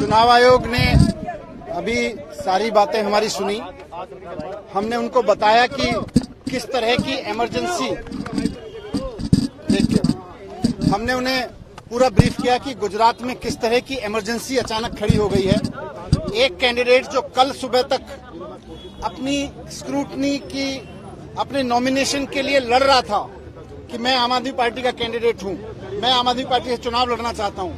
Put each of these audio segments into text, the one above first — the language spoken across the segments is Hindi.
चुनाव आयोग ने अभी सारी बातें हमारी सुनी। हमने उनको बताया कि किस तरह की इमरजेंसी, देखिए हमने उन्हें पूरा ब्रीफ किया कि गुजरात में किस तरह की इमरजेंसी अचानक खड़ी हो गई है। एक कैंडिडेट जो कल सुबह तक अपनी स्क्रूटनी की, अपने नॉमिनेशन के लिए लड़ रहा था कि मैं आम आदमी पार्टी का कैंडिडेट हूं, मैं आम आदमी पार्टी से चुनाव लड़ना चाहता हूं,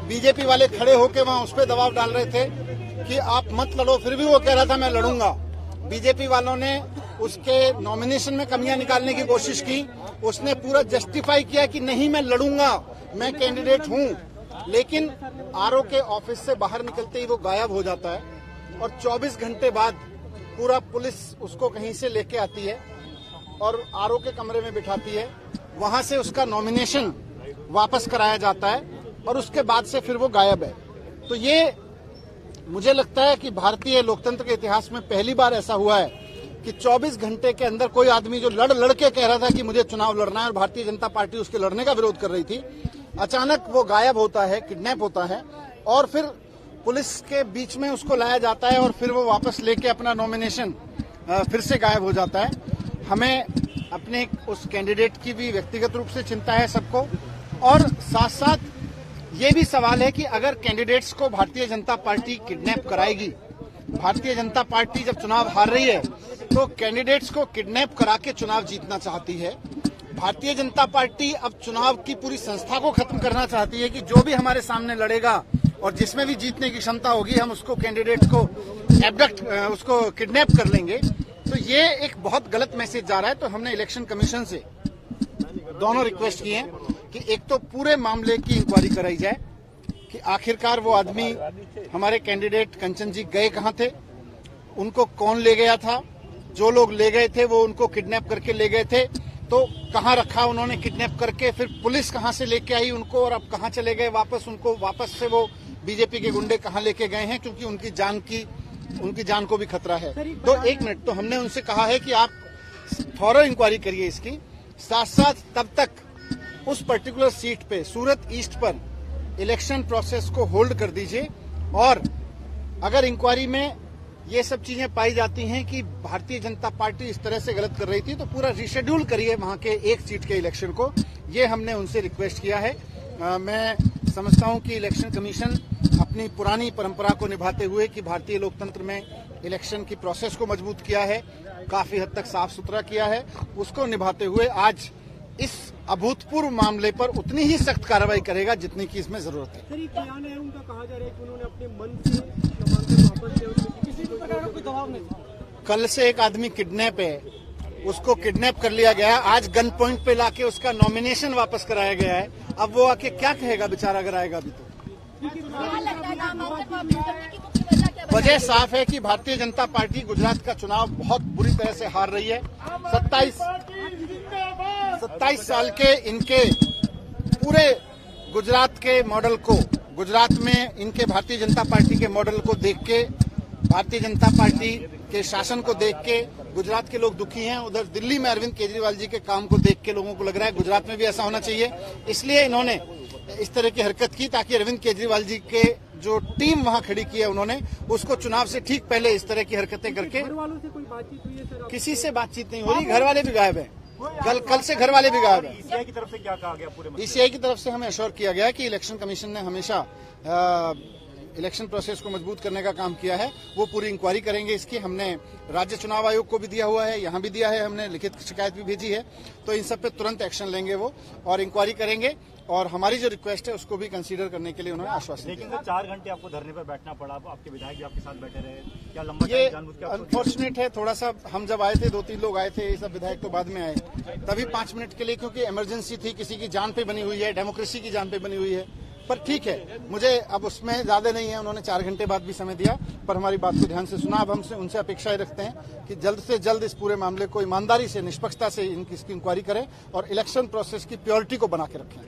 बीजेपी वाले खड़े होकर वहां उस पर दबाव डाल रहे थे कि आप मत लड़ो, फिर भी वो कह रहा था मैं लड़ूंगा। बीजेपी वालों ने उसके नॉमिनेशन में कमियां निकालने की कोशिश की। उसने पूरा जस्टिफाई किया कि नहीं मैं लड़ूंगा, मैं कैंडिडेट हूं। लेकिन आरओ के ऑफिस से बाहर निकलते ही वो गायब हो जाता है और 24 घंटे बाद पूरा पुलिस उसको कहीं से लेके आती है और आरओ के कमरे में बिठाती है। वहां से उसका नॉमिनेशन वापस कराया जाता है और उसके बाद से फिर वो गायब है। तो ये मुझे लगता है कि भारतीय लोकतंत्र के इतिहास में पहली बार ऐसा हुआ है कि 24 घंटे के अंदर कोई आदमी जो लड़ के कह रहा था कि मुझे चुनाव लड़ना है और भारतीय जनता पार्टी उसके लड़ने का विरोध कर रही थी, अचानक वो गायब होता है, किडनैप होता है और फिर पुलिस के बीच में उसको लाया जाता है और फिर वो वापस लेके अपना नॉमिनेशन फिर से गायब हो जाता है। हमें अपने उस कैंडिडेट की भी व्यक्तिगत रूप से चिंता है सबको, और साथ साथ ये भी सवाल है कि अगर कैंडिडेट्स को भारतीय जनता पार्टी किडनैप कराएगी, भारतीय जनता पार्टी जब चुनाव हार रही है तो कैंडिडेट्स को किडनैप करा के चुनाव जीतना चाहती है। भारतीय जनता पार्टी अब चुनाव की पूरी संस्था को खत्म करना चाहती है कि जो भी हमारे सामने लड़ेगा और जिसमें भी जीतने की क्षमता होगी हम उसको कैंडिडेट को उसको किडनैप कर लेंगे। तो ये एक बहुत गलत मैसेज जा रहा है। तो हमने इलेक्शन कमीशन से दोनों रिक्वेस्ट की है कि एक तो पूरे मामले की इंक्वायरी कराई जाए कि आखिरकार वो आदमी, हमारे कैंडिडेट कंचन जी गए कहां थे, उनको कौन ले गया था, जो लोग ले गए थे वो उनको किडनैप करके ले गए थे तो कहां रखा उन्होंने किडनैप करके, फिर पुलिस कहां से लेके आई उनको और अब कहां चले गए वापस, उनको वापस से वो बीजेपी के गुंडे कहां लेके गए हैं, क्योंकि उनकी जान को भी खतरा है। तो एक मिनट, तो हमने उनसे कहा है कि आप थॉरो इंक्वायरी करिए इसकी, साथ साथ तब तक उस पर्टिकुलर सीट पे सूरत ईस्ट पर इलेक्शन प्रोसेस को होल्ड कर दीजिए और अगर इंक्वायरी में ये सब चीजें पाई जाती हैं कि भारतीय जनता पार्टी इस तरह से गलत कर रही थी तो पूरा रिशेड्यूल करिए वहां के एक सीट के इलेक्शन को। ये हमने उनसे रिक्वेस्ट किया है। मैं समझता हूं कि इलेक्शन कमीशन अपनी पुरानी परंपरा को निभाते हुए कि भारतीय लोकतंत्र में इलेक्शन की प्रोसेस को मजबूत किया है, काफी हद तक साफ सुथरा किया है, उसको निभाते हुए आज इस अभूतपूर्व मामले पर उतनी ही सख्त कार्रवाई करेगा जितनी की इसमें जरूरत है। सर, ये बयान है उनका, कहा जा रहा है कि उन्होंने अपने मन से नामांकन वापस लिया, किसी प्रकार का कोई दबाव नहीं था। कल से एक आदमी किडनैप है, उसको किडनैप कर लिया गया, आज गन पॉइंट पे लाके उसका नॉमिनेशन वापस कराया गया है। अब वो आके क्या कहेगा बेचारा अगर आएगा अभी तो। वजह साफ है कि भारतीय जनता पार्टी गुजरात का चुनाव बहुत बुरी तरह से हार रही है। 27 साल के इनके पूरे गुजरात के मॉडल को, गुजरात में इनके भारतीय जनता पार्टी के मॉडल को देख के, भारतीय जनता पार्टी के शासन को देख के गुजरात के लोग दुखी हैं। उधर दिल्ली में अरविंद केजरीवाल जी के काम को देख के लोगों को लग रहा है गुजरात में भी ऐसा होना चाहिए, इसलिए इन्होंने इस तरह की हरकत की ताकि अरविंद केजरीवाल जी के जो टीम वहां खड़ी की है उन्होंने उसको चुनाव से ठीक पहले इस तरह की हरकतें करके। घर वालों से कोई बातचीत हुई है सर? किसी से बातचीत नहीं हो रही, घर वाले भी गायब है, कल से घर वाले भी गायब है। ईसीआई की तरफ से क्या कहा गया पूरे? ईसीआई की तरफ से हमें अश्योर किया गया कि इलेक्शन कमीशन ने हमेशा इलेक्शन प्रोसेस को मजबूत करने का काम किया है, वो पूरी इंक्वायरी करेंगे इसकी। हमने राज्य चुनाव आयोग को भी दिया हुआ है, यहाँ भी दिया है, हमने लिखित शिकायत भी भेजी है, तो इन सब पे तुरंत एक्शन लेंगे वो और इंक्वायरी करेंगे और हमारी जो रिक्वेस्ट है उसको भी कंसीडर करने के लिए उन्होंने आश्वासन दिया। लेकिन 4 घंटे आपको धरने पर बैठना पड़ा, आपके विधायक भी आपके साथ बैठे रहे, क्या लंबा ये जानबूझ के? अनफॉर्चुनेट है थोड़ा सा। हम जब आए थे 2-3 लोग आए थे, ये सब विधायक तो बाद में आए, तभी 5 मिनट के लिए, क्योंकि इमरजेंसी थी, किसी की जान पे बनी हुई है, डेमोक्रेसी की जान पे बनी हुई है। पर ठीक है, मुझे अब उसमें ज्यादा नहीं है, उन्होंने 4 घंटे बाद भी समय दिया पर हमारी बात को ध्यान से सुना। अब हमसे उनसे अपेक्षाएं रखते हैं कि जल्द से जल्द इस पूरे मामले को ईमानदारी से, निष्पक्षता से इसकी इंक्वायरी करें और इलेक्शन प्रोसेस की प्योरिटी को बना के रखें।